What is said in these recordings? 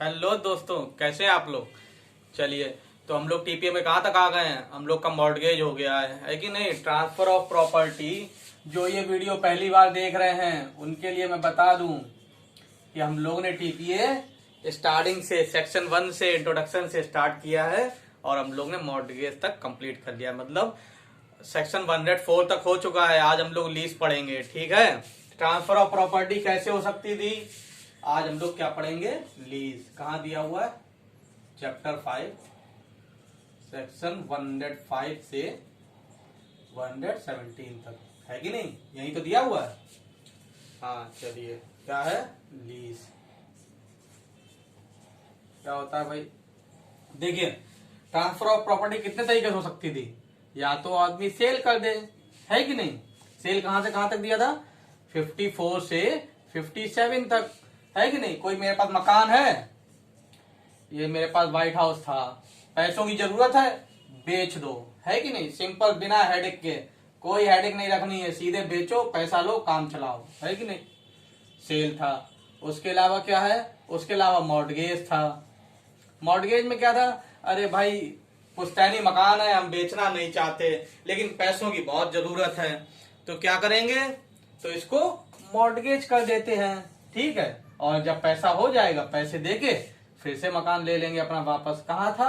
Hello दोस्तों, कैसे हैं आप लोग। चलिए, तो हम लोग टीपीए में कहाँ तक आ गए हैं। हम लोग का मॉर्टगेज हो गया है कि नहीं। Transfer of property. जो ये वीडियो पहली बार देख रहे हैं उनके लिए मैं बता दूं कि हम लोग ने टीपीए स्टार्टिंग से सेक्शन 1 से इंट्रोडक्शन से स्टार्ट किया है और हम लोग ने मॉर्टगेज तक कंप्लीट कर लिया। मतलब सेक्शन 104 तक हो चुका है। आज हम लोग लीज पढ़ेंगे, ठीक है। ट्रांसफर ऑफ प्रॉपर्टी कैसे हो सकती थी, आज हम लोग क्या पढ़ेंगे। लीज कहाँ दिया हुआ है, चैप्टर 5 सेक्शन 105 से 117 तक है कि नहीं, यही तो दिया हुआ है। हाँ चलिए, क्या है लीज, क्या होता है भाई। देखिए, ट्रांसफर ऑफ प्रॉपर्टी कितने तरीके से हो सकती थी। या तो आदमी सेल कर दे, है कि नहीं। सेल कहां से कहां तक दिया था, 54 से 57 तक, है कि नहीं। कोई मेरे पास मकान है, ये मेरे पास व्हाइट हाउस था, पैसों की जरूरत है, बेच दो, है कि नहीं। सिंपल, बिना हेडेक के, कोई हेडेक नहीं रखनी है, सीधे बेचो, पैसा लो, काम चलाओ, है कि नहीं। सेल था। उसके अलावा क्या है, उसके अलावा मॉर्टगेज था। मॉर्टगेज में क्या था, अरे भाई पुश्तैनी मकान है, हम बेचना नहीं चाहते लेकिन पैसों की बहुत जरूरत है, तो क्या करेंगे, तो इसको मॉर्टगेज कर देते हैं, ठीक है। और जब पैसा हो जाएगा, पैसे देके फिर से मकान ले लेंगे अपना वापस। कहाँ था,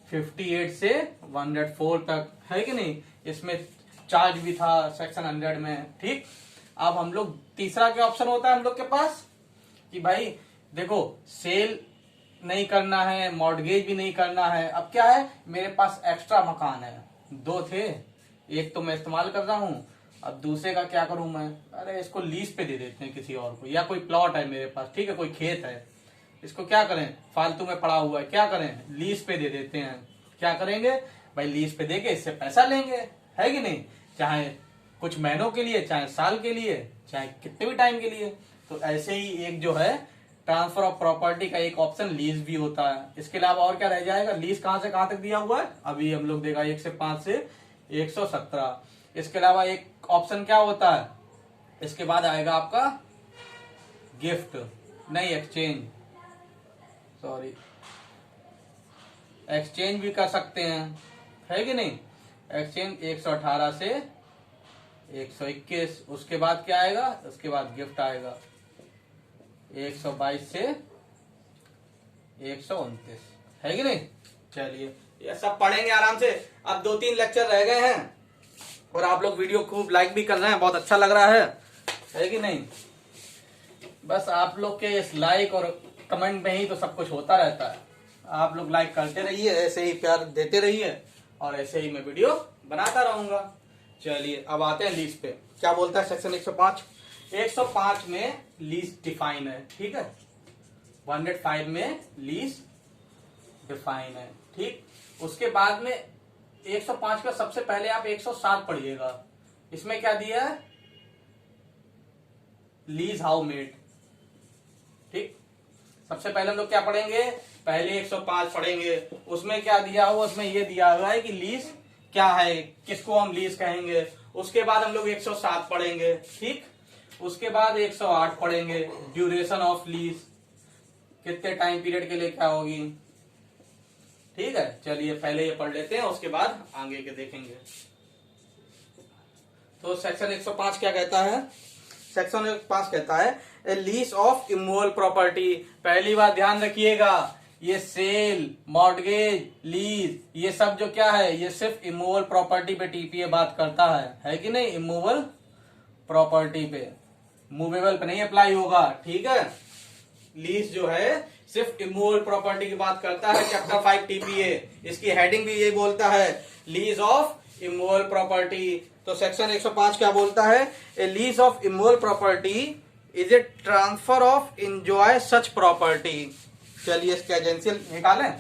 58 से 104 तक, है कि नहीं। इसमें चार्ज भी था सेक्शन 100 में, ठीक। अब हम लोग तीसरा क्या ऑप्शन होता है हम लोग के पास, कि भाई देखो सेल नहीं करना है, मॉर्टगेज भी नहीं करना है। अब क्या है, मेरे पास एक्स्ट्रा मकान है, दो थे, एक तो मैं इस्तेमाल कर रहा हूँ, अब दूसरे का क्या करूं मैं, अरे इसको लीज पे दे देते हैं किसी और को। या कोई प्लॉट है मेरे पास, ठीक है, कोई खेत है, इसको क्या करें, फालतू में पड़ा हुआ है, क्या करें, लीज पे दे देते हैं। क्या करेंगे भाई, लीज पे देके इससे पैसा लेंगे, है कि नहीं। चाहे कुछ महीनों के लिए, चाहे साल के लिए, चाहे कितने भी टाइम के लिए। तो ऐसे ही एक जो है ट्रांसफर ऑफ प्रॉपर्टी का एक ऑप्शन लीज भी होता है। इसके अलावा और क्या रह जाएगा, लीज कहां से कहां तक दिया हुआ है, अभी हम लोग देखा 1 से 5 से 117। इसके अलावा एक ऑप्शन क्या होता है, इसके बाद आएगा आपका गिफ्ट, नहीं एक्सचेंज, सॉरी, एक्सचेंज भी कर सकते हैं, है कि नहीं। एक्सचेंज 118 से 121। उसके बाद क्या आएगा, उसके बाद गिफ्ट आएगा 122 से 129, है कि नहीं। चलिए, ये सब पढ़ेंगे आराम से। अब 2-3 लेक्चर रह गए हैं और आप लोग वीडियो खूब लाइक भी कर रहे हैं, बहुत अच्छा लग रहा है कि नहीं। बस आप लोग के इस लाइक और कमेंट में ही तो सब कुछ होता रहता है। आप लोग लाइक करते रहिए, ऐसे ही प्यार देते रहिए और ऐसे ही मैं वीडियो बनाता रहूंगा। चलिए, अब आते हैं लीज पे। क्या बोलता है सेक्शन 105। 105 में लीज डिफाइन है, ठीक है। 105 में लीज डिफाइन है, ठीक। उसके बाद में 105 का सबसे पहले आप 107 पढ़िएगा। इसमें क्या दिया है, लीज हाउ मेड, ठीक। सबसे पहले हम लोग क्या पढ़ेंगे, पहले 105 पढ़ेंगे। उसमें क्या दिया हुआ, उसमें ये दिया हुआ है कि लीज क्या है, किसको हम लीज कहेंगे। उसके बाद हम लोग 107 पढ़ेंगे, ठीक। उसके बाद 108 पढ़ेंगे, ड्यूरेशन ऑफ लीज, कितने टाइम पीरियड के लिए क्या होगी, ठीक है। चलिए पहले ये पढ़ लेते हैं, उसके बाद आगे के देखेंगे। तो सेक्शन 105 क्या कहता है, सेक्शन 105 कहता है a lease of immovable property. पहली बात ध्यान रखिएगा, ये सेल, मॉर्टगेज, लीज, ये सब जो क्या है, ये सिर्फ इमूवेबल प्रॉपर्टी पे टीपीए बात करता है कि नहीं। इमूवेबल प्रॉपर्टी पे, मूवेबल पे नहीं अप्लाई होगा, ठीक है। लीज जो है सिर्फ इमूवेबल प्रॉपर्टी की बात करता है, चैप्टर 5 टीपीए। इसकी हेडिंग भी ये बोलता है, लीज ऑफ इमूवेबल प्रॉपर्टी। तो सेक्शन 105 क्या बोलता है, a lease of immovable property is a transfer of enjoy such property. चलिए इसके एजेंशियल निकालें।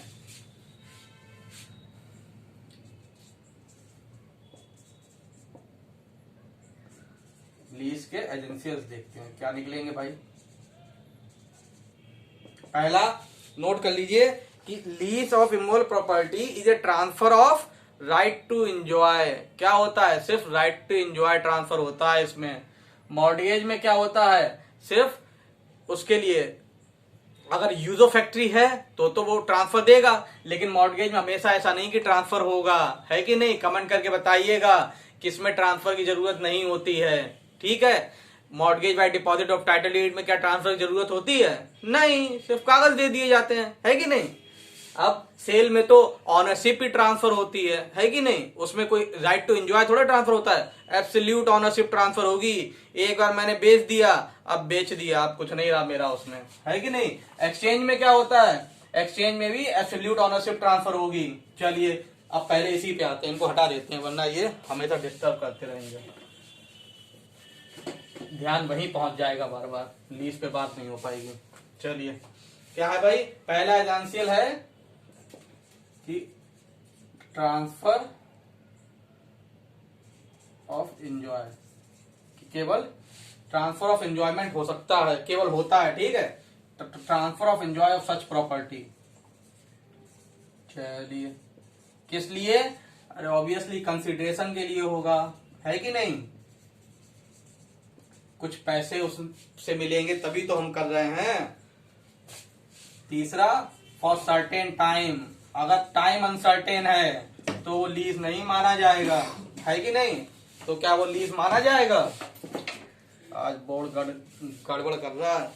लीज के एजेंशियल्स देखते हैं क्या निकलेंगे भाई। पहला नोट कर लीजिए कि lease of immovable property is a transfer of right to enjoy. क्या होता है, सिर्फ राइट टू एंजॉय ट्रांसफर होता है इसमें। मॉर्टगेज में क्या होता है, सिर्फ उसके लिए अगर यूजो फैक्ट्री है तो वो ट्रांसफर देगा, लेकिन मॉर्गेज में हमेशा ऐसा नहीं कि ट्रांसफर होगा, है कि नहीं? कमेंट करके बताइएगा किसमें ट्रांसफर की जरूरत नहीं होती है। ठीक है, mortgage by deposit of title deed में क्या ट्रांसफर की जरूरत होती है? नहीं, सिर्फ कागज दे दिए जाते हैं, है कि नहीं? अब सेल में तो ऑनरशिप ही ट्रांसफर होती है कि नहीं? उसमें कोई राइट टू एंजॉय थोड़ा ट्रांसफर होता है, एब्सोल्यूट ऑनरशिप ट्रांसफर होगी। एक बार मैंने बेच दिया, अब बेच दिया, अब कुछ नहीं रहा मेरा उसमें, है कि नहीं? एक्सचेंज में क्या होता है? एक्सचेंज में भी एब्सोल्यूट ऑनरशिप ट्रांसफर होगी। चलिए अब पहले इसी पे आते हैं, इनको हटा देते हैं वरना ये हमेशा डिस्टर्ब करते रहेंगे, ध्यान वहीं पहुंच जाएगा, बार बार लीज पे बात नहीं हो पाएगी। चलिए क्या है भाई? पहला एजेंशियल है कि ट्रांसफर ऑफ एंजॉय, केवल ट्रांसफर ऑफ एंजॉयमेंट हो सकता है, केवल होता है, ठीक है? Transfer of enjoy of such property. चलिए किस लिए? अरे ऑब्वियसली कंसिडरेशन के लिए होगा, है कि नहीं? कुछ पैसे उससे मिलेंगे तभी तो हम कर रहे हैं। तीसरा, फॉर सर्टेन टाइम, अगर टाइम अनसर्टेन है तो वो लीज नहीं माना जाएगा, है कि नहीं? तो क्या वो लीज माना जाएगा? आज बोर्ड गड़बड़ कर रहा है।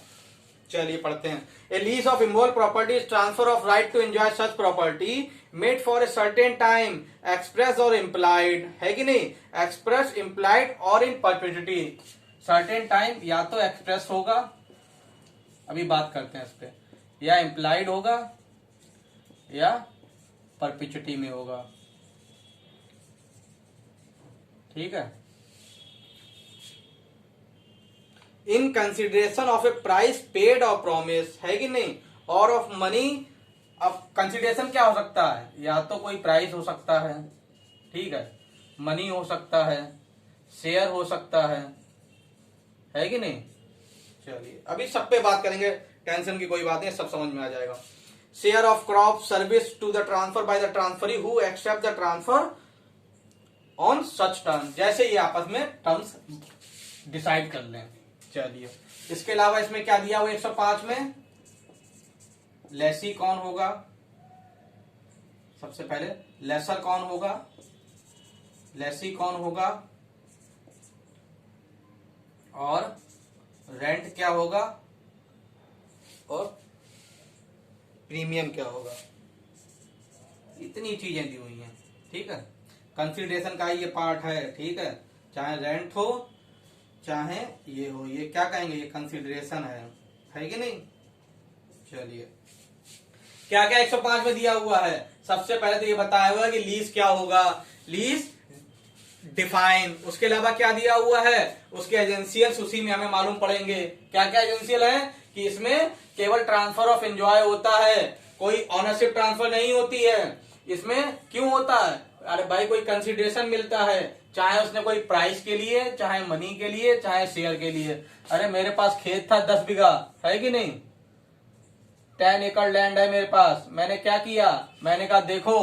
चलिए पढ़ते हैं। A lease of immovable property is transfer of right to enjoy such property made for a certain time, express और इम्प्लाइड, है कि नहीं? एक्सप्रेस, इम्प्लाइड और इन परपेचुइटी। सर्टेन टाइम या तो एक्सप्रेस होगा, अभी बात करते हैं इस पे, या इम्प्लाइड होगा या परपेचुइटी में होगा, ठीक है? In consideration of A price paid और प्रॉमिस, है कि नहीं? और ऑफ मनी। अब कंसिडरेशन क्या हो सकता है? या तो कोई प्राइस हो सकता है, ठीक है, मनी हो सकता है, शेयर हो सकता है कि नहीं? चलिए अभी सब पे बात करेंगे, टेंशन की कोई बात नहीं, सब समझ में आ जाएगा। Share of crop service to the transfer by the transferee who accept the transfer on such term, जैसे ये आपस में टर्म्स डिसाइड कर लें। चलिए इसके अलावा इसमें क्या दिया हुआ 105 में? लेसी कौन होगा? सबसे पहले लेसर कौन होगा? लेसी कौन होगा? और रेंट क्या होगा? और प्रीमियम क्या होगा? इतनी चीजें दी हुई हैं, ठीक है? कंसिडरेशन का ये पार्ट है, ठीक है? चाहे रेंट हो चाहे ये हो, ये क्या कहेंगे? ये कंसिडरेशन है कि नहीं? चलिए क्या क्या 105 में दिया हुआ है? सबसे पहले तो ये बताया हुआ है कि लीज क्या होगा, लीज डिफाइन। उसके अलावा क्या दिया हुआ है? उसके एजेंशियल्स उसी में हमें मालूम पड़ेंगे। क्या क्या एजेंशियल है? कि इसमें केवल ट्रांसफर ऑफ एंजॉय होता है, कोई ऑनरशिप ट्रांसफर नहीं होती है। इसमें क्यों होता है? अरे भाई कोई कंसिडरेशन मिलता है, चाहे उसने कोई प्राइस के लिए, चाहे मनी के लिए, चाहे शेयर के लिए। अरे मेरे पास खेत था 10 बीघा, है कि नहीं? 10 एकड़ लैंड है मेरे पास। मैंने क्या किया? मैंने कहा देखो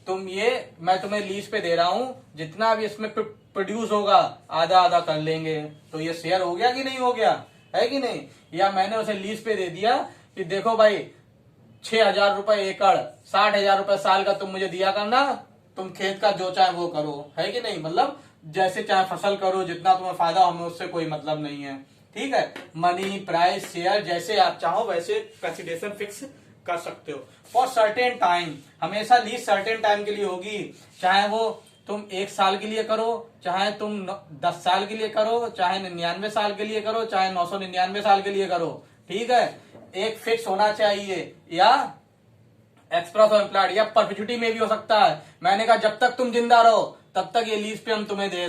तुम ये, मैं तुम्हें लीज पे दे रहा हूं, जितना भी इसमें प्रोड्यूस होगा आधा आधा कर लेंगे। तो ये शेयर हो गया कि नहीं हो गया? है कि नहीं? या मैंने उसे लीज पे दे दिया कि देखो भाई 6,000 रुपए एकड़, 60,000 रुपए साल का तुम मुझे दिया करना, तुम खेत का जो चाहे वो करो, है कि नहीं? मतलब जैसे चाहे फसल करो, जितना तुम्हें फायदा, हमें उससे कोई मतलब नहीं है, ठीक है? मनी, प्राइस, शेयर, जैसे आप चाहो वैसे कंसिडरेशन फिक्स कर सकते हो। फॉर सर्टेन टाइम, हमेशा लीज सर्टेन टाइम के लिए होगी, चाहे वो तुम 1 साल के लिए करो, चाहे तुम 10 साल के लिए करो, चाहे 99 साल के लिए करो, चाहे 999 साल के लिए करो, ठीक है? एक फिक्स होना चाहिए, या एक्सप्रेस और इम्प्लाइड, या परपेचुइटी में भी हो सकता है। मैंने कहा जब तक तुम जिंदा रहो तब तक ये लीज पे हम तुम्हें दे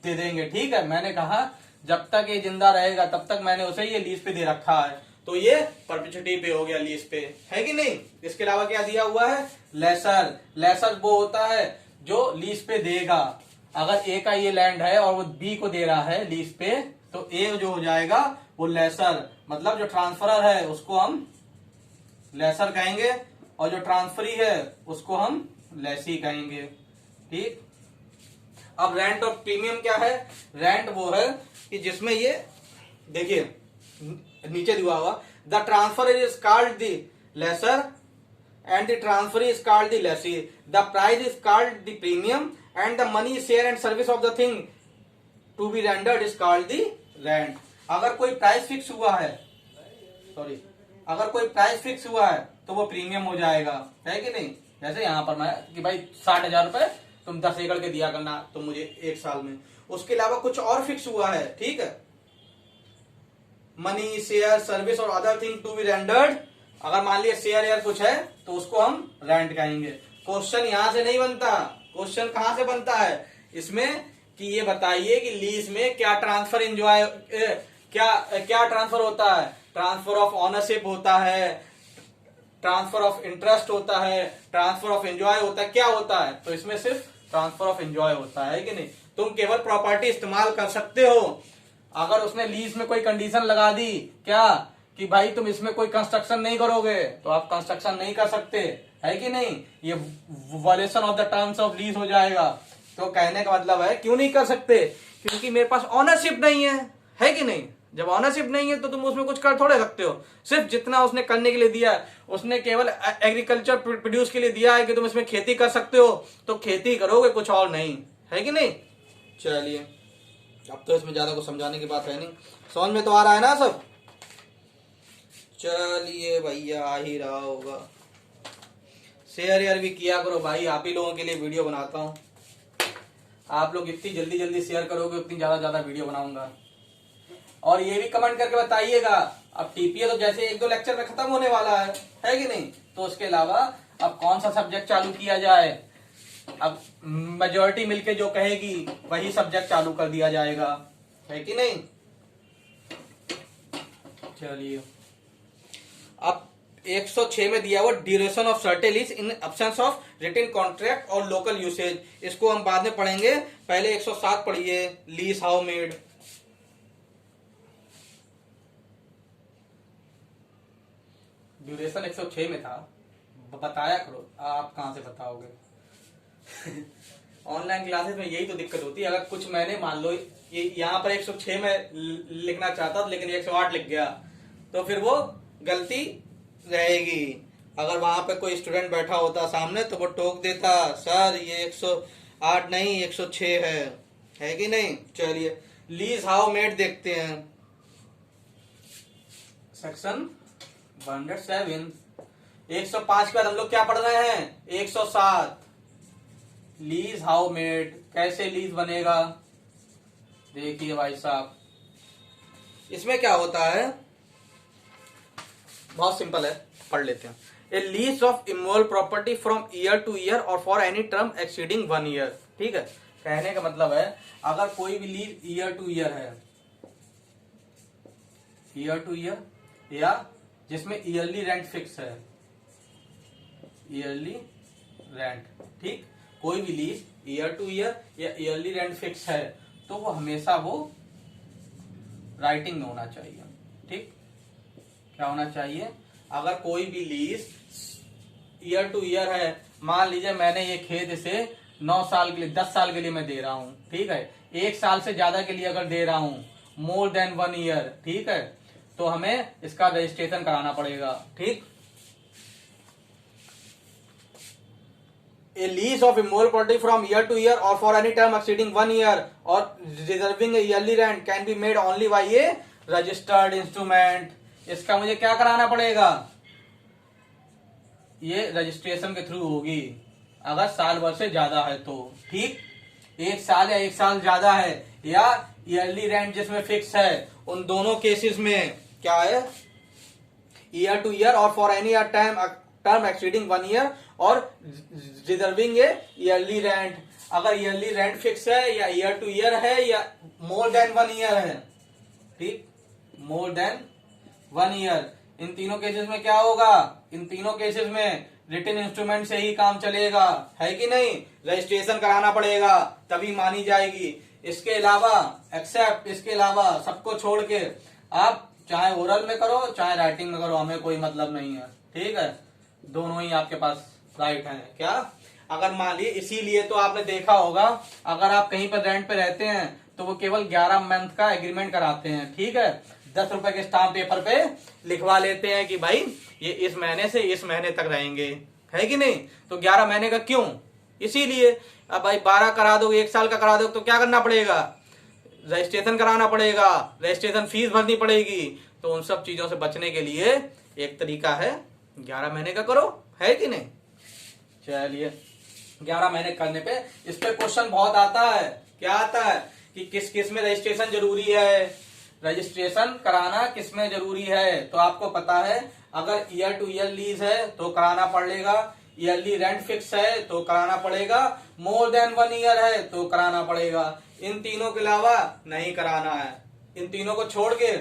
देंगे, ठीक है? मैंने कहा जब तक ये जिंदा रहेगा तब तक मैंने उसे ये लीज पे दे रखा है, तो ये परपेचुइटी पे हो गया, लीज पे, है कि नहीं? इसके अलावा क्या दिया हुआ है? लेसर। लेसर वो होता है जो लीज पे देगा। अगर ए का ये लैंड है और वो बी को दे रहा है लीज पे, तो ए जो हो जाएगा वो लेसर, मतलब जो ट्रांसफरर है उसको हम लेसर कहेंगे, और जो ट्रांसफरी है उसको हम लेसी कहेंगे, ठीक? अब रेंट और प्रीमियम क्या है? रेंट वो है कि जिसमें ये देखिए नीचे दिया हुआ the transfer is called the lessor and the transfer is called the lessee, the price is called the premium and the money share and service of the thing to be rendered is called the rent. अगर कोई price fix हुआ है, sorry, अगर कोई price fix हुआ है तो वो प्रीमियम हो जाएगा, है कि नहीं। जैसे यहाँ पर मैं कि भाई 60,000 रुपए तुम 10 एकड़ के दिया करना तुम मुझे 1 साल में, उसके अलावा कुछ और फिक्स हुआ है, ठीक है, मनी शेयर सर्विस और other thing to be rendered, अगर मान लिया शेयर या कुछ है तो उसको हम रेंट कहेंगे। क्वेश्चन यहां से नहीं बनता, क्वेश्चन कहां से बनता है इसमें कि ये बताइए कि लीज में क्या ट्रांसफर एंजॉय क्या ट्रांसफर होता है, ट्रांसफर ऑफ ऑनरशिप होता है, ट्रांसफर ऑफ इंटरेस्ट होता है, ट्रांसफर ऑफ एंजॉय होता है, क्या होता है, तो इसमें सिर्फ ट्रांसफर ऑफ एंजॉय होता है कि नहीं। तुम केवल प्रॉपर्टी इस्तेमाल कर सकते हो अगर उसने लीज में कोई कंडीशन लगा दी क्या कि भाई तुम इसमें कोई कंस्ट्रक्शन नहीं करोगे तो आप कंस्ट्रक्शन नहीं कर सकते, है कि नहीं, ये violation of the terms of lease हो जाएगा। तो कहने का मतलब है क्यों नहीं कर सकते, क्योंकि मेरे पास ऑनरशिप नहीं है कि नहीं। जब ऑनरशिप नहीं है तो तुम उसमें कुछ कर थोड़े सकते हो, सिर्फ जितना उसने करने के लिए दिया है, उसने केवल एग्रीकल्चर प्रोड्यूस के लिए दिया है कि तुम इसमें खेती कर सकते हो तो खेती करोगे, कुछ और नहीं, है कि नहीं। चलिए अब तो इसमें ज्यादा कुछ समझाने की बात है नहीं, समझ में तो आ रहा है ना सब। चलिए भैया आ ही रहा होगा, शेयर यार भी किया करो भाई, आप ही लोगों के लिए वीडियो बनाता हूँ, आप लोग इतनी जल्दी जल्दी शेयर करोगे उतनी ज्यादा वीडियो बनाऊंगा। और ये भी कमेंट करके बताइएगा, अब टीपीए तो जैसे 1-2 लेक्चर में खत्म होने वाला है कि नहीं, तो उसके अलावा अब कौन सा सब्जेक्ट चालू किया जाए, अब मेजोरिटी मिलके जो कहेगी वही सब्जेक्ट चालू कर दिया जाएगा, है कि नहीं। चलिए अब 106 में दिया हुआ duration of certain lease in absence of written contract और लोकल यूसेज, इसको हम बाद में पढ़ेंगे, पहले 107 पढ़िए, लीज हाउ मेड। ड्यूरेशन 106 में था, बताया करो, आप कहां से बताओगे ऑनलाइन क्लासेस में यही तो दिक्कत होती है, अगर कुछ मैंने मान लो ये यहाँ पर 106 में लिखना चाहता था लेकिन 108 लिख गया तो फिर वो गलती रहेगी। अगर वहां पे कोई स्टूडेंट बैठा होता सामने तो वो टोक देता, सर ये 108 नहीं 106 है कि नहीं। चलिए लीज हाउ मेड देखते हैं, सेक्शन 107 105 के बाद हम लोग क्या पढ़ रहे हैं, 107 लीज हाउ मेड, कैसे लीज बनेगा। देखिए भाई साहब इसमें क्या होता है, बहुत सिंपल है, पढ़ लेते हैं। A lease of immovable property from year to year और for any term exceeding 1 year. ठीक है, कहने का मतलब है अगर कोई भी लीज ईयर टू ईयर है, ईयर टू ईयर, या जिसमें ईयरली रेंट फिक्स है, ईयरली रेंट, ठीक, कोई भी लीज ईयर टू ईयर या ईयरली रेंट फिक्स है तो वो हमेशा वो राइटिंग में होना चाहिए। ठीक, क्या होना चाहिए, अगर कोई भी लीज ईयर टू ईयर है, मान लीजिए मैंने ये खेत इसे 9 साल के लिए 10 साल के लिए मैं दे रहा हूं, ठीक है, 1 साल से ज्यादा के लिए अगर दे रहा हूं, मोर देन 1 ईयर, ठीक है, तो हमें इसका रजिस्ट्रेशन कराना पड़ेगा। ठीक, a lease of immovable property from year to year or for any term exceeding 1 year or reserving a yearly rent can be made only by a registered instrument। इसका मुझे क्या कराना पड़ेगा, ये रजिस्ट्रेशन के थ्रू होगी, अगर साल भर से ज्यादा है तो। ठीक, 1 साल या 1 साल ज्यादा है या ईयरली रेंट जिसमें फिक्स है, उन दोनों केसेस में क्या है, ईयर टू ईयर और for any term exceeding 1 year और रिजर्विंग ए ईयरली रेंट। अगर ईयरली रेंट फिक्स है या ईयर टू ईयर है या मोर देन 1 ईयर है, ठीक, मोर देन 1 ईयर, इन तीनों केसेस में क्या होगा, इन तीनों केसेस में रिटन इंस्ट्रूमेंट से ही काम चलेगा, है कि नहीं, रजिस्ट्रेशन कराना पड़ेगा तभी मानी जाएगी। इसके अलावा एक्सेप्ट, इसके अलावा सबको छोड़ के आप चाहे ओरल में करो चाहे राइटिंग में करो, हमें कोई मतलब नहीं है। ठीक है, दोनों ही आपके पास राइट है। क्या, अगर मान लीजिए, इसीलिए तो आपने देखा होगा अगर आप कहीं पर रेंट पे रहते हैं तो वो केवल 11 मंथ का एग्रीमेंट कराते हैं, ठीक है, ₹10 के स्टाम्प पेपर पे लिखवा लेते हैं कि भाई ये इस महीने से इस महीने तक रहेंगे, है कि नहीं। तो 11 महीने का क्यों, इसीलिए। अब भाई 12 करा दो, 1 साल का करा दो, तो क्या करना पड़ेगा, रजिस्ट्रेशन कराना पड़ेगा, रजिस्ट्रेशन फीस भरनी पड़ेगी। तो उन सब चीजों से बचने के लिए एक तरीका है 11 महीने का करो, है कि नहीं। चलिए 11 महीने करने पे इस पे क्वेश्चन बहुत आता है। क्या आता है कि किस किस में रजिस्ट्रेशन जरूरी है, रजिस्ट्रेशन कराना किस में जरूरी है। तो आपको पता है अगर ईयर टू ईयर लीज है तो कराना पड़ेगा, ईयरली रेंट फिक्स है तो कराना पड़ेगा, मोर देन 1 ईयर है तो कराना पड़ेगा। इन तीनों के अलावा नहीं कराना है। इन तीनों को छोड़ के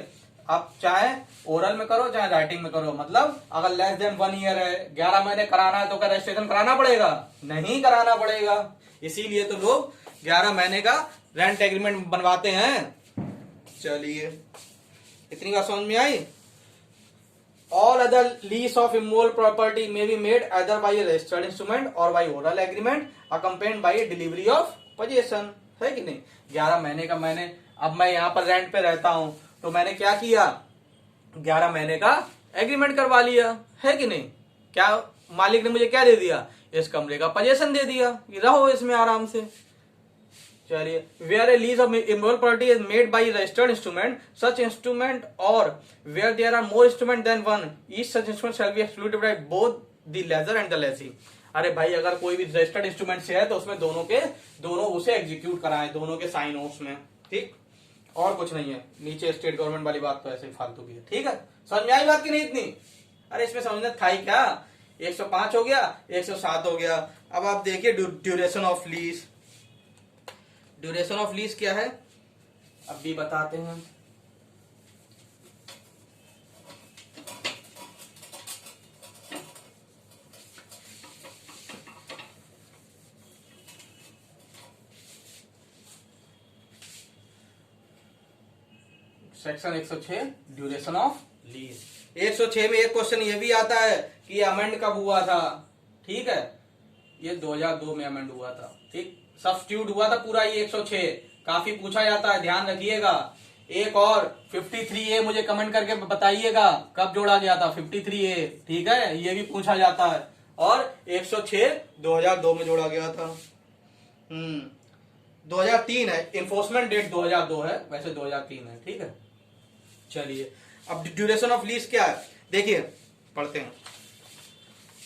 आप चाहे ओरल में करो चाहे राइटिंग में करो, मतलब अगर लेस देन 1 ईयर है, 11 महीने कराना है तो क्या रजिस्ट्रेशन कराना पड़ेगा, नहीं कराना पड़ेगा। इसीलिए तो लोग 11 महीने का रेंट एग्रीमेंट बनवाते हैं। चलिए इतनी बात समझ में आई। All other lease of immovable property may be made either by a registered instrument or by oral agreement accompanied by a delivery of possession, है कि नहीं। 11 महीने का मैंने, अब मैं यहाँ पर रेंट पे रहता हूं तो मैंने क्या किया, 11 महीने का एग्रीमेंट करवा लिया, है कि नहीं। क्या मालिक ने मुझे क्या दे दिया, इस कमरे का पोजेशन दे दिया, रहो इसमें आराम से। चलिए where a lease of immovable property is made by registered instrument, such instrument और where there are more instrument than one, each such instrument shall be excluded by both the lessor and the lessee. अरे भाई अगर कोई भी registered instrument से है तो उसमें दोनों उसे एग्जीक्यूट कराएं, दोनों के साइन ऑफ में, ठीक, और कुछ नहीं है। नीचे स्टेट गवर्नमेंट वाली बात तो ऐसे फालतू की है, ठीक है। समझ में आई बात की नहीं इतनी, अरे इसमें समझना था ही क्या। 105 हो गया, 107 हो गया। अब आप देखिए duration of lease. Duration of lease क्या है अब भी बताते हैं। Section 106 duration of lease. 106 में एक क्वेश्चन ये भी आता है कि अमेंड कब हुआ था, ठीक है। ये 2002 में अमेंड हुआ था, ठीक, सब्स्टिट्यूट हुआ था पूरा ये 106। काफी पूछा जाता है, ध्यान रखिएगा। एक और 53A मुझे कमेंट करके बताइएगा कब जोड़ा गया था 53A, ठीक है, ये भी पूछा जाता है। और 106 2002 में जोड़ा गया था। 2003 है, इन्फोर्समेंट डेट 2002 है, वैसे 2003 है, ठीक है। चलिए अब ड्यूरेशन ऑफ लीज क्या है देखिए, पढ़ते हैं।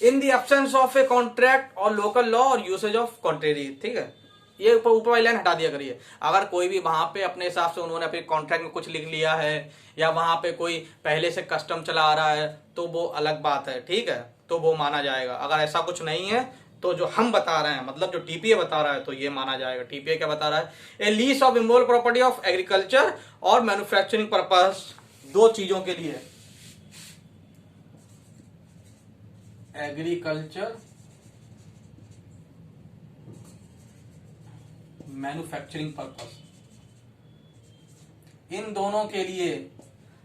In the absence of a contract और लोकल लॉ और यूसेज ऑफ कॉन्ट्रेरी, ठीक है। ये ऊपर वाली लाइन हटा दिया करिए। अगर कोई भी वहां पे अपने हिसाब से उन्होंने अपने कॉन्ट्रैक्ट में कुछ लिख लिया है या वहां पे कोई पहले से कस्टम चला आ रहा है तो वो अलग बात है, ठीक है, तो वो माना जाएगा। अगर ऐसा कुछ नहीं है तो जो हम बता रहे हैं, मतलब जो टीपीए बता रहा है, तो ये माना जाएगा। टीपीए क्या बता रहा है, a lease of immovable property of agriculture और मैन्युफैक्चरिंग पर्पस, दो चीजों के लिए, एग्रीकल्चर मैन्युफैक्चरिंग पर्पस, इन दोनों के लिए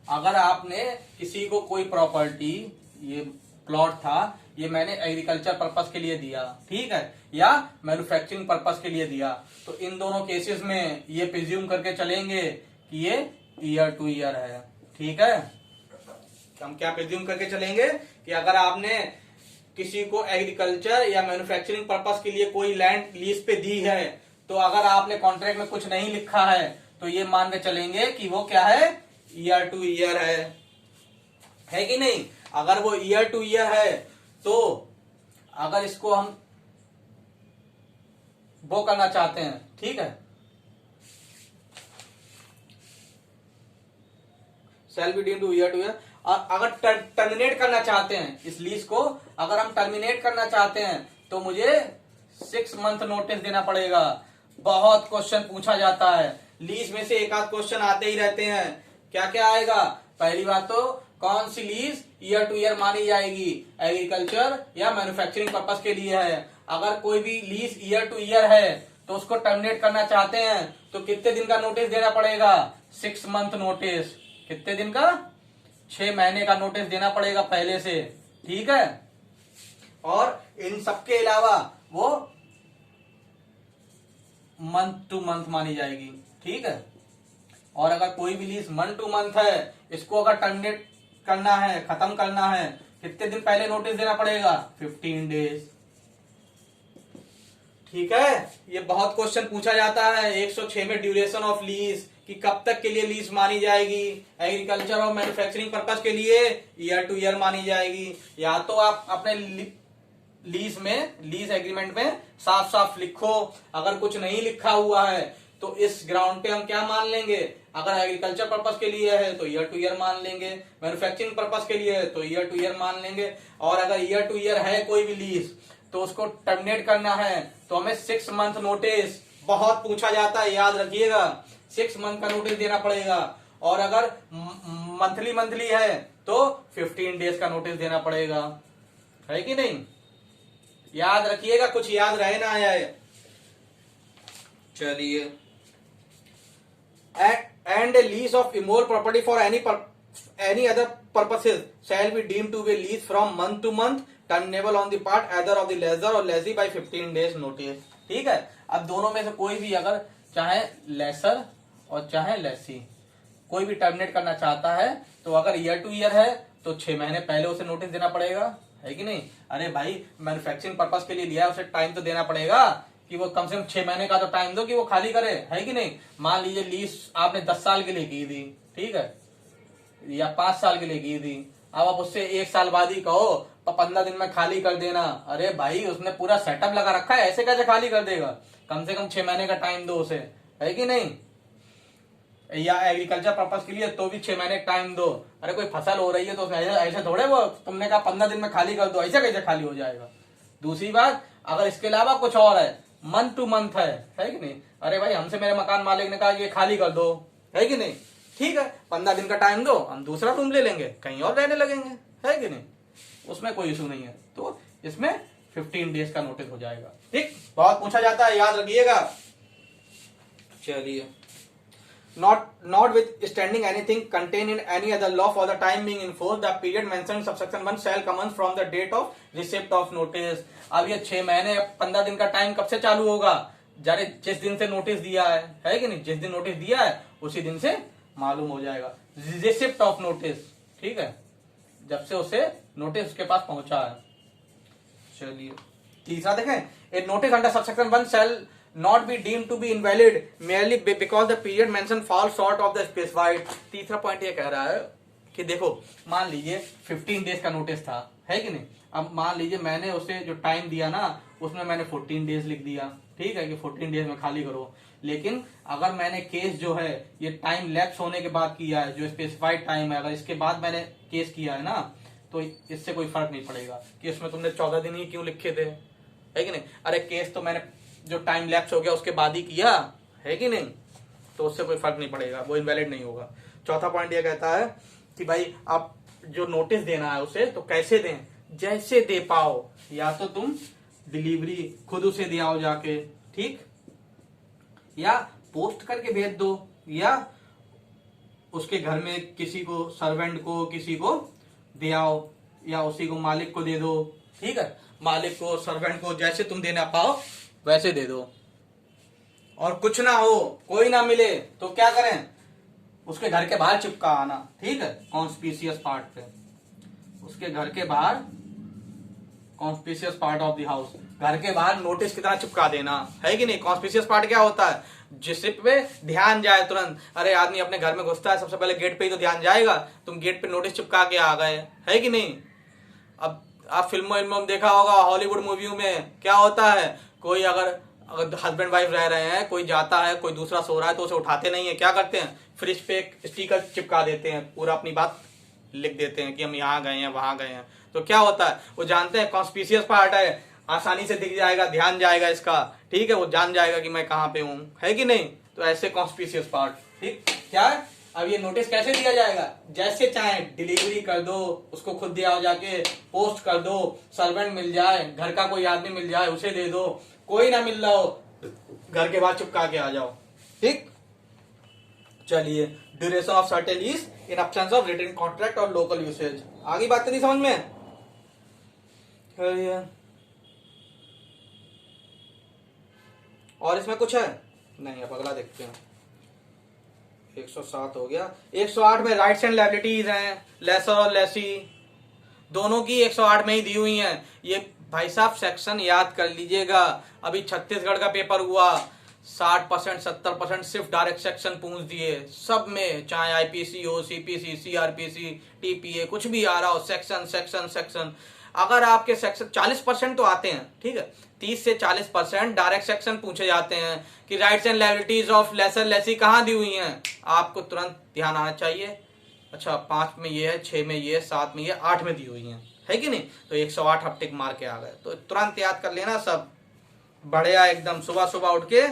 अगर आपने किसी को कोई प्रॉपर्टी, ये प्लॉट था, ये मैंने एग्रीकल्चर पर्पस के लिए दिया, ठीक है, या मैन्युफैक्चरिंग पर्पस के लिए दिया, तो इन दोनों केसेस में ये प्रिज्यूम करके चलेंगे कि ये ईयर टू ईयर है, ठीक है। हम क्या प्रिज्यूम करके चलेंगे कि अगर आपने किसी को एग्रीकल्चर या मैन्युफैक्चरिंग पर्पस के लिए कोई लैंड लीज पे दी है, तो अगर आपने कॉन्ट्रैक्ट में कुछ नहीं लिखा है तो ये मान के चलेंगे कि वो क्या है, ईयर टू ईयर है कि नहीं। अगर वो ईयर टू ईयर है तो अगर इसको हम वो करना चाहते हैं, ठीक है, sale be due to year, अगर टर्मिनेट करना चाहते हैं इस लीज को, अगर हम टर्मिनेट करना चाहते हैं तो मुझे 6 मंथ नोटिस देना पड़ेगा। बहुत क्वेश्चन पूछा जाता है लीज में से, एक आध क्वेश्चन आते ही रहते हैं। क्या क्या आएगा, पहली बात तो कौन सी लीज ईयर टू ईयर मानी जाएगी, एग्रीकल्चर या मैन्युफैक्चरिंग पर्पस के लिए है। अगर कोई भी लीज ईयर टू ईयर है तो उसको टर्मिनेट करना चाहते हैं तो कितने दिन का नोटिस देना पड़ेगा, 6 मंथ नोटिस। कितने दिन का, 6 महीने का नोटिस देना पड़ेगा पहले से, ठीक है। और इन सबके अलावा वो मंथ टू मंथ मानी जाएगी, ठीक है। और अगर कोई भी लीज मंथ टू मंथ है इसको अगर टर्मिनेट करना है, खत्म करना है, कितने दिन पहले नोटिस देना पड़ेगा? 15 डेज। ठीक है, ये बहुत क्वेश्चन पूछा जाता है 106 में, ड्यूरेशन ऑफ लीज, कि कब तक के लिए लीज मानी जाएगी। एग्रीकल्चर और मैन्युफैक्चरिंग पर्पस के लिए ईयर टू ईयर मानी जाएगी। या तो आप अपने लीज एग्रीमेंट में साफ साफ लिखो, अगर कुछ नहीं लिखा हुआ है तो इस ग्राउंड पे हम क्या मान लेंगे, अगर एग्रीकल्चर पर्पस के लिए है तो ईयर टू ईयर मान लेंगे, मैन्युफैक्चरिंग पर्पस के लिए है तो ईयर टू ईयर मान लेंगे। और अगर ईयर टू ईयर है कोई भी लीज तो उसको टर्मिनेट करना है तो हमें 6 मंथ नोटिस, बहुत पूछा जाता है, याद रखिएगा, 6 मंथ का नोटिस देना पड़ेगा। और अगर मंथली है तो 15 डेज का नोटिस देना पड़ेगा, है कि नहीं? याद रखिएगा, कुछ याद रहे ना आया है। चलिए, and lease of immoral property for any other purposes shall be deemed to be lease from month to month, terminable on the part either of the lessor और लेजी बाय 15 डेज नोटिस। ठीक है, अब दोनों में से कोई भी, अगर चाहे लेसर और चाहे लेसी, कोई भी टर्मिनेट करना चाहता है तो अगर ईयर टू ईयर है तो 6 महीने पहले उसे नोटिस देना पड़ेगा, है कि नहीं? अरे भाई, मैन्युफैक्चरिंग पर्पस के लिए लिया है, उसे टाइम तो देना पड़ेगा कि वो कम से कम 6 महीने का तो टाइम दो कि वो खाली करे, है कि नहीं? मान लीजिए लीज आपने 10 साल के लिए की थी, ठीक है, या 5 साल के लिए की थी, अब आप उससे 1 साल बाद ही कहो 15 दिन में खाली कर देना। अरे भाई, उसने पूरा सेटअप लगा रखा है, ऐसे कैसे खाली कर देगा? कम से कम 6 महीने का टाइम दो उसे, है कि नहीं? या एग्रीकल्चर पर्पस के लिए तो भी 6 महीने टाइम दो। अरे कोई फसल हो रही है तो ऐसे थोड़े, वो तुमने कहा 15 दिन में खाली कर दो, ऐसे कैसे खाली हो जाएगा? दूसरी बात, अगर इसके अलावा कुछ और है, मंथ टू मंथ है कि नहीं? अरे भाई, हमसे मेरे मकान मालिक ने कहा ये खाली कर दो, है कि नहीं? ठीक है, 15 दिन का टाइम दो, हम दूसरा रूम ले लेंगे, कहीं और रहने लगेंगे, है कि नहीं? उसमें कोई इशू नहीं है, तो इसमें 15 डेज का नोटिस हो जाएगा। ठीक, बहुत पूछा जाता है, याद रखिएगा। चलिए, notwithstanding anything contained in any other law for the time being enforced, the period mentioned in subsection 1 shall commence from the date of receipt of notice। अब ये 6 महीने 15 दिन का टाइम कब से चालू होगा? जारे जिस दिन से नोटिस दिया है कि नहीं? जिस दिन नोटिस दिया है उसी दिन से मालूम हो जाएगा। रिसिप्ट ऑफ नोटिस, ठीक है, जब से उसे नोटिस उसके पास पहुंचा है। चलिए, तीसरा देखें, a notice under subsection 1 shall not be deemed to be invalid merely because the period mentioned falls short of the specified। तीसरा पॉइंट ये कह रहा है कि देखो, मान लीजिए 15 डेज का नोटिस था, है कि नहीं? अब मान लीजिए मैंने उसे जो टाइम दिया ना, उसमें मैंने 14 डेज लिख दिया, ठीक है, कि 14 डेज में खाली करो। लेकिन अगर मैंने केस जो है ये टाइम लैप्स होने के बाद किया है, जो स्पेसिफाइड टाइम है, अगर इसके बाद मैंने केस किया है ना, तो इससे कोई फर्क नहीं पड़ेगा कि इसमें तुमने 14 दिन ही क्यों लिखे थे, है कि नहीं? अरे केस तो मैंने जो टाइम लैप्स हो गया उसके बाद ही किया, है कि नहीं? तो उससे कोई फर्क नहीं पड़ेगा, वो इनवैलिड नहीं होगा। चौथा पॉइंट ये कहता है कि भाई आप जो नोटिस देना है उसे तो कैसे दें? जैसे दे पाओ, या तो तुम डिलीवरी खुद उसे दे आओ जाके, ठीक, या पोस्ट करके भेज दो, या उसके घर में किसी को, सर्वेंट को, किसी को दे आओ, या उसी को मालिक को दे दो, ठीक है, मालिक को, सर्वेंट को, जैसे तुम देना पाओ वैसे दे दो। और कुछ ना हो, कोई ना मिले तो क्या करें? उसके घर के बाहर चिपका आना, ठीक है, कॉन्स्पिशियस पार्ट पे, उसके घर के बाहर, conspicuous part of the house, घर के बाहर नोटिस की तरह चिपका देना, है कि नहीं? कॉन्स्पिशियस पार्ट क्या होता है? जिस पे ध्यान जाए तुरंत। अरे आदमी अपने घर में घुसता है, सबसे पहले गेट पे ही तो ध्यान जाएगा, तुम गेट पे नोटिस चिपका के आ गए, है कि नहीं? अब आप फिल्मों में देखा होगा, हॉलीवुड मूवियों में क्या होता है, कोई अगर हस्बैंड वाइफ रह रहे हैं, कोई जाता है, कोई दूसरा सो रहा है तो उसे उठाते नहीं है, क्या करते हैं? फ्रिज पे एक स्टिकर चिपका देते हैं, पूरा अपनी बात लिख देते हैं कि हम यहाँ गए हैं, वहां गए हैं। तो क्या होता है, वो जानते हैं कॉन्स्पिशियस पार्ट है, आसानी से दिख जाएगा, ध्यान जाएगा इसका, ठीक है, वो जान जाएगा कि मैं कहाँ पे हूँ, है कि नहीं? तो ऐसे कॉन्स्पिशियस पार्ट, ठीक, क्या है? अब ये नोटिस कैसे दिया जाएगा? जैसे चाहे डिलीवरी कर दो, उसको खुद दे आओ जाके, पोस्ट कर दो, सर्वेंट मिल जाए, घर का कोई आदमी मिल जाए उसे दे दो, कोई ना मिल रहा हो घर के बाद चिपका के आ जाओ, ठीक। चलिए, duration of certain lease in absence of written contract और लोकल यूसेज। आगे बात नहीं समझ में? और इसमें कुछ है? नहीं, अब अगला देखते हैं। 107 हो गया। 108 में राइट्स एंड लायबिलिटीज हैं, लेसर और लेसी दोनों की 108 में ही दी हुई हैं। ये भाई साहब सेक्शन याद कर लीजिएगा। अभी छत्तीसगढ़ का पेपर हुआ, 60% 70% सिर्फ डायरेक्ट सेक्शन पूछ दिए सब में, चाहे आईपीसी हो, सीपीसी, सीआरपीसी, टीपीए, कुछ भी आ रहा हो, सेक्शन सेक्शन सेक्शन। अगर आपके सेक्शन 40% तो आते हैं, ठीक है, 30 से 40% डायरेक्ट सेक्शन पूछे जाते हैं कि rights and liabilities of lessor lessee कहाँ दी हुई हैं, आपको तुरंत ध्यान आना चाहिए। अच्छा 5 में ये है, 6 में ये है, 7 में ये, 8 में दी हुई है कि नहीं, तो 108 आप टिक मार के आ गए। तो तुरंत याद कर लेना सब, बढ़िया एकदम। सुबह सुबह उठ के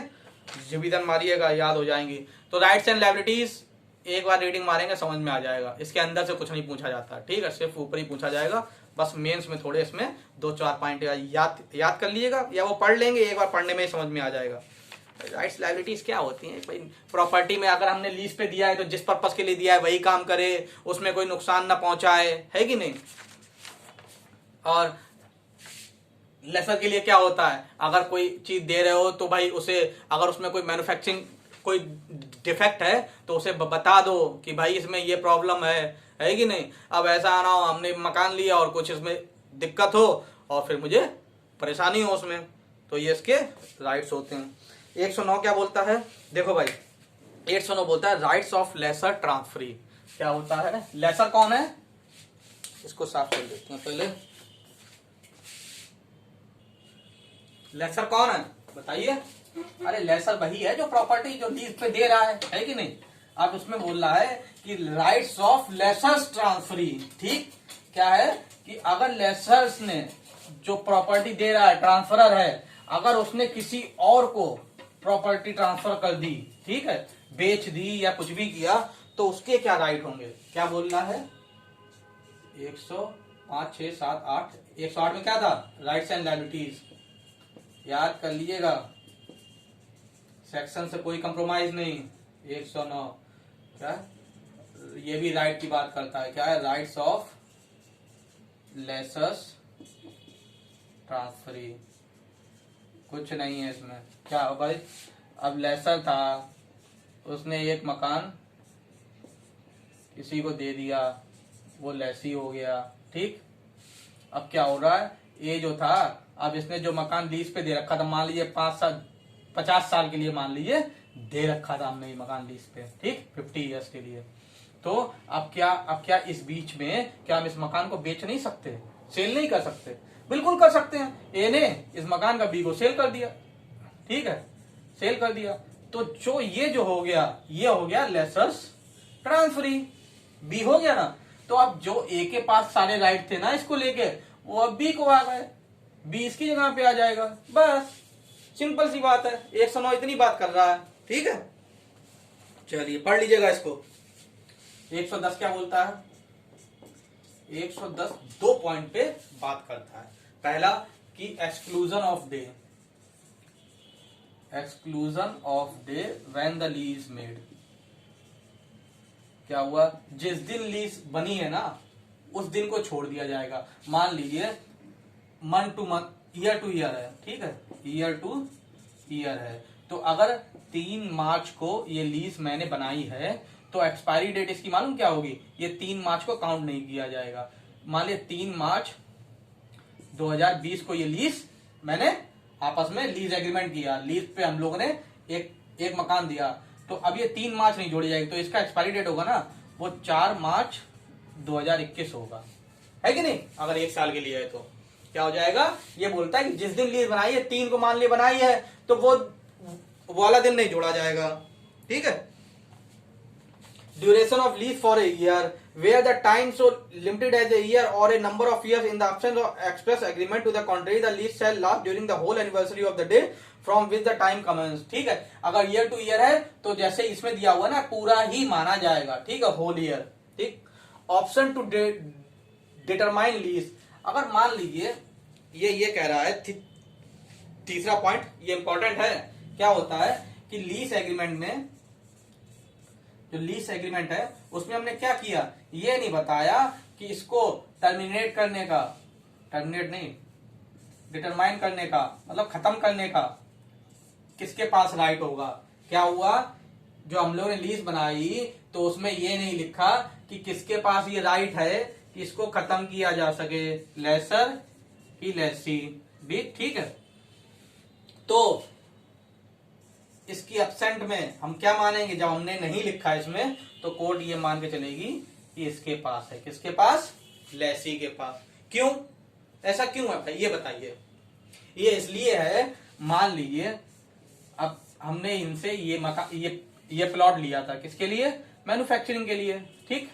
रिवीजन मारिएगा, याद हो जाएंगी। तो राइट्स एंड लायबिलिटीज एक बार रीडिंग मारेंगे समझ में आ जाएगा। इसके अंदर से कुछ नहीं पूछा जाता, ठीक है, सिर्फ ऊपर ही पूछा जाएगा। बस मेंस में थोड़े इसमें 2-4 पॉइंट याद कर लीजिएगा, या वो पढ़ लेंगे, एक बार पढ़ने में ही समझ में आ जाएगा। राइट्स लायबिलिटीज क्या होती हैं भाई? प्रॉपर्टी में अगर हमने लीज पे दिया है तो जिस पर्पस के लिए दिया है वही काम करे, उसमें कोई नुकसान ना पहुंचाए, है कि नहीं। और लेसर के लिए क्या होता है, अगर कोई चीज दे रहे हो तो भाई उसे, अगर उसमें कोई मैन्युफैक्चरिंग कोई डिफेक्ट है तो उसे बता दो कि भाई इसमें ये प्रॉब्लम है कि नहीं। अब ऐसा ना हो हमने मकान लिया और कुछ इसमें दिक्कत हो और फिर मुझे परेशानी हो उसमें, तो ये इसके राइट्स होते हैं। 109 क्या बोलता है, देखो भाई 109 बोलता है राइट्स ऑफ लेसर ट्रांसफरी। क्या होता है, लेसर कौन है, इसको साफ कर देते हैं पहले। लेसर कौन है बताइए। अरे लेसर वही है जो प्रॉपर्टी जो लीज पे दे रहा है कि नहीं। अब उसमें बोल रहा है कि राइट्स ऑफ लेसर्स ट्रांसफरी, ठीक, क्या है कि अगर लेसर्स ने जो प्रॉपर्टी दे रहा है, ट्रांसफरर है, अगर उसने किसी और को प्रॉपर्टी ट्रांसफर कर दी, ठीक है, बेच दी या कुछ भी किया, तो उसके क्या राइट होंगे। क्या बोलना है, 105, 6, 7, 8, 108 में क्या था, राइट्स एंड लायबिलिटीज, याद कर लीजिएगा, सेक्शन से कोई कंप्रोमाइज नहीं। 109 क्या, ये भी राइट की बात करता है, क्या है, राइट्स ऑफ लेसर्स ट्रांसफरी, कुछ नहीं है इसमें। क्या हो भाई, अब लेसर था, उसने एक मकान किसी को दे दिया, वो लेसी हो गया, ठीक। अब क्या हो रहा है, ये जो था, अब इसने जो मकान लीज पे दे रखा था, मान लीजिए 50 साल के लिए मान लीजिए दे रखा था हमने ये मकान लीज पे, ठीक, 50 ईयर्स के लिए। तो अब क्या इस बीच में क्या हम इस मकान को बेच नहीं सकते, सेल नहीं कर सकते? बिल्कुल कर सकते हैं। ए ने इस मकान का बी को सेल कर दिया, ठीक है, सेल कर दिया, तो जो ये जो हो गया, ये हो गया लेसर्स ट्रांसफरी, बी हो गया ना। तो अब जो ए के पास सारे राइट थे ना इसको लेके, वो अब बी को आ गए, बी इसकी जगह पे आ जाएगा, बस सिंपल सी बात है। 109 इतनी बात कर रहा है, ठीक है। चलिए पढ़ लीजिएगा इसको। 110 क्या बोलता है, 110 2 पॉइंट पे बात करता है। पहला कि exclusion of day, exclusion of day when the lease made. क्या हुआ, जिस दिन लीज बनी है ना उस दिन को छोड़ दिया जाएगा। मान लीजिए month to month, year to year है, ठीक है, ईयर टू ईयर है, तो अगर 3 मार्च को ये लीज मैंने बनाई है तो एक्सपायरी डेट इसकी मालूम क्या होगी, ये 3 मार्च को काउंट नहीं किया जाएगा। मान लिया 3 मार्च 2020 को ये लीज मैंने आपस में लीज एग्रीमेंट किया, लीज पे हम लोगों ने एक मकान दिया, तो अब ये 3 मार्च नहीं जोड़ी जाएगी, तो इसका एक्सपायरी डेट होगा ना वो 4 मार्च 2021 होगा, है कि नहीं। अगर 1 साल के लिए है तो क्या हो जाएगा, ये बोलता है कि जिस दिन लीज बनाई है, 3 को मान लिया बनाई है, तो वो वाला दिन नहीं जोड़ा जाएगा, ठीक है। Duration of lease for a year where the time so limited as a year or a number of years in the absence of express agreement to the contrary, the lease shall last during the whole anniversary of the day from which the time commenced, ठीक है। अगर year to year है तो जैसे इसमें दिया हुआ ना पूरा ही माना जाएगा, ठीक है, होल ईयर, ठीक। ऑप्शन टू डिटरमाइन लीज, अगर मान लीजिए ये कह रहा है, तीसरा पॉइंट ये इंपॉर्टेंट है, क्या होता है कि लीज एग्रीमेंट में, जो लीज एग्रीमेंट है उसमें हमने क्या किया, ये नहीं बताया कि इसको टर्मिनेट करने का, टर्मिनेट नहीं, डिटरमाइन करने का मतलब खत्म करने का किसके पास राइट होगा। क्या हुआ, जो हम लोगों ने लीज बनाई तो उसमें ये नहीं लिखा कि किसके पास ये राइट है कि इसको खत्म किया जा सके, लेसर की लेसी भी, ठीक है। तो इसकी एब्सेंट में हम क्या मानेंगे, जब हमने नहीं लिखा इसमें तो कोर्ट ये मान के चलेगी कि इसके पास है, किसके पास, लेसी के पास। क्यों, ऐसा क्यों है भाई, ये बताइए। ये इसलिए है, मान लीजिए अब हमने इनसे ये प्लॉट लिया था, किसके लिए, मैन्युफैक्चरिंग के लिए, ठीक।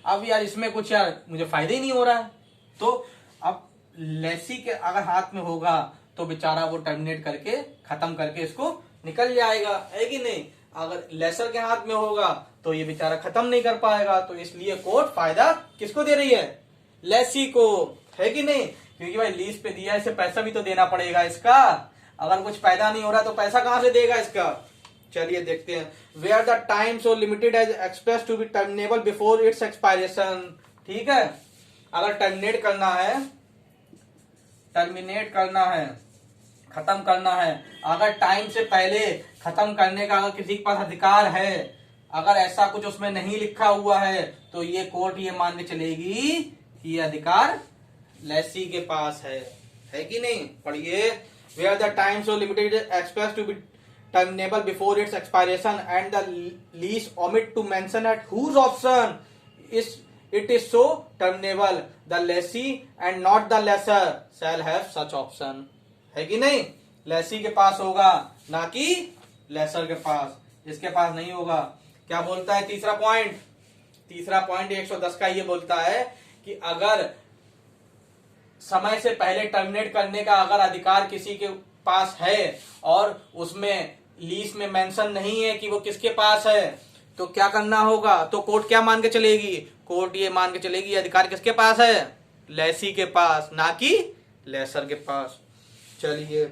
अब यार इसमें कुछ यार मुझे फायदा ही नहीं हो रहा है, तो अब लेसी के अगर हाथ में होगा तो बेचारा वो टर्मिनेट करके खत्म करके इसको निकल जाएगा, है कि नहीं। अगर लेसर के हाथ में होगा तो ये बेचारा खत्म नहीं कर पाएगा, तो इसलिए कोर्ट फायदा किसको दे रही है, लेसी को, है कि नहीं। क्योंकि भाई लीज पे दिया, इसे पैसा भी तो देना पड़ेगा इसका, अगर कुछ पैदा नहीं हो रहा तो पैसा कहां से देगा इसका। चलिए देखते हैं, where the time so limited as express to be terminable before its expiration, ठीक है। अगर टर्मिनेट करना है, खत्म करना है, अगर टाइम से पहले खत्म करने का अगर किसी के पास अधिकार है, अगर ऐसा कुछ उसमें नहीं लिखा हुआ है तो ये कोर्ट ये मान के चलेगी कि ये अधिकार लेसी के पास है कि नहीं। पढ़िए, where the time so limited express to be terminable before its expiration and the lease omit to mention at whose option it is so terminable, the lessee and not the lesser shall have such option, है कि नहीं। लेसी के पास होगा ना कि laser के पास, इसके पास नहीं होगा। क्या बोलता है तीसरा पॉइंट 110 का ये बोलता है कि अगर समय से पहले टर्मिनेट करने का अगर अधिकार किसी के पास है और उसमें लीज में मेंशन नहीं है कि वो किसके पास है, तो क्या करना होगा, तो कोर्ट क्या मान के चलेगी, कोर्ट ये मान के चलेगी अधिकार किसके पास है, लेसी के पास, ना कि लेसर के पास। चलिए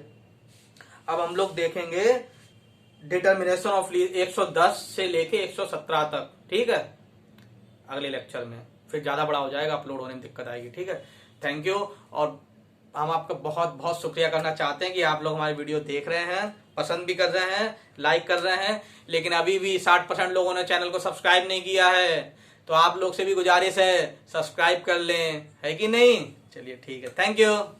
अब हम लोग देखेंगे डिटर्मिनेशन ऑफ लीज 110 से लेके 117 तक, ठीक है, अगले लेक्चर में। फिर ज्यादा बड़ा हो जाएगा, अपलोड होने में दिक्कत आएगी, ठीक है। Thank you. और हम आपका बहुत बहुत शुक्रिया करना चाहते हैं कि आप लोग हमारी वीडियो देख रहे हैं, पसंद भी कर रहे हैं, लाइक कर रहे हैं, लेकिन अभी भी 60% लोगों ने चैनल को सब्सक्राइब नहीं किया है, तो आप लोग से भी गुजारिश है सब्सक्राइब कर लें, है कि नहीं। चलिए ठीक है, थैंक यू।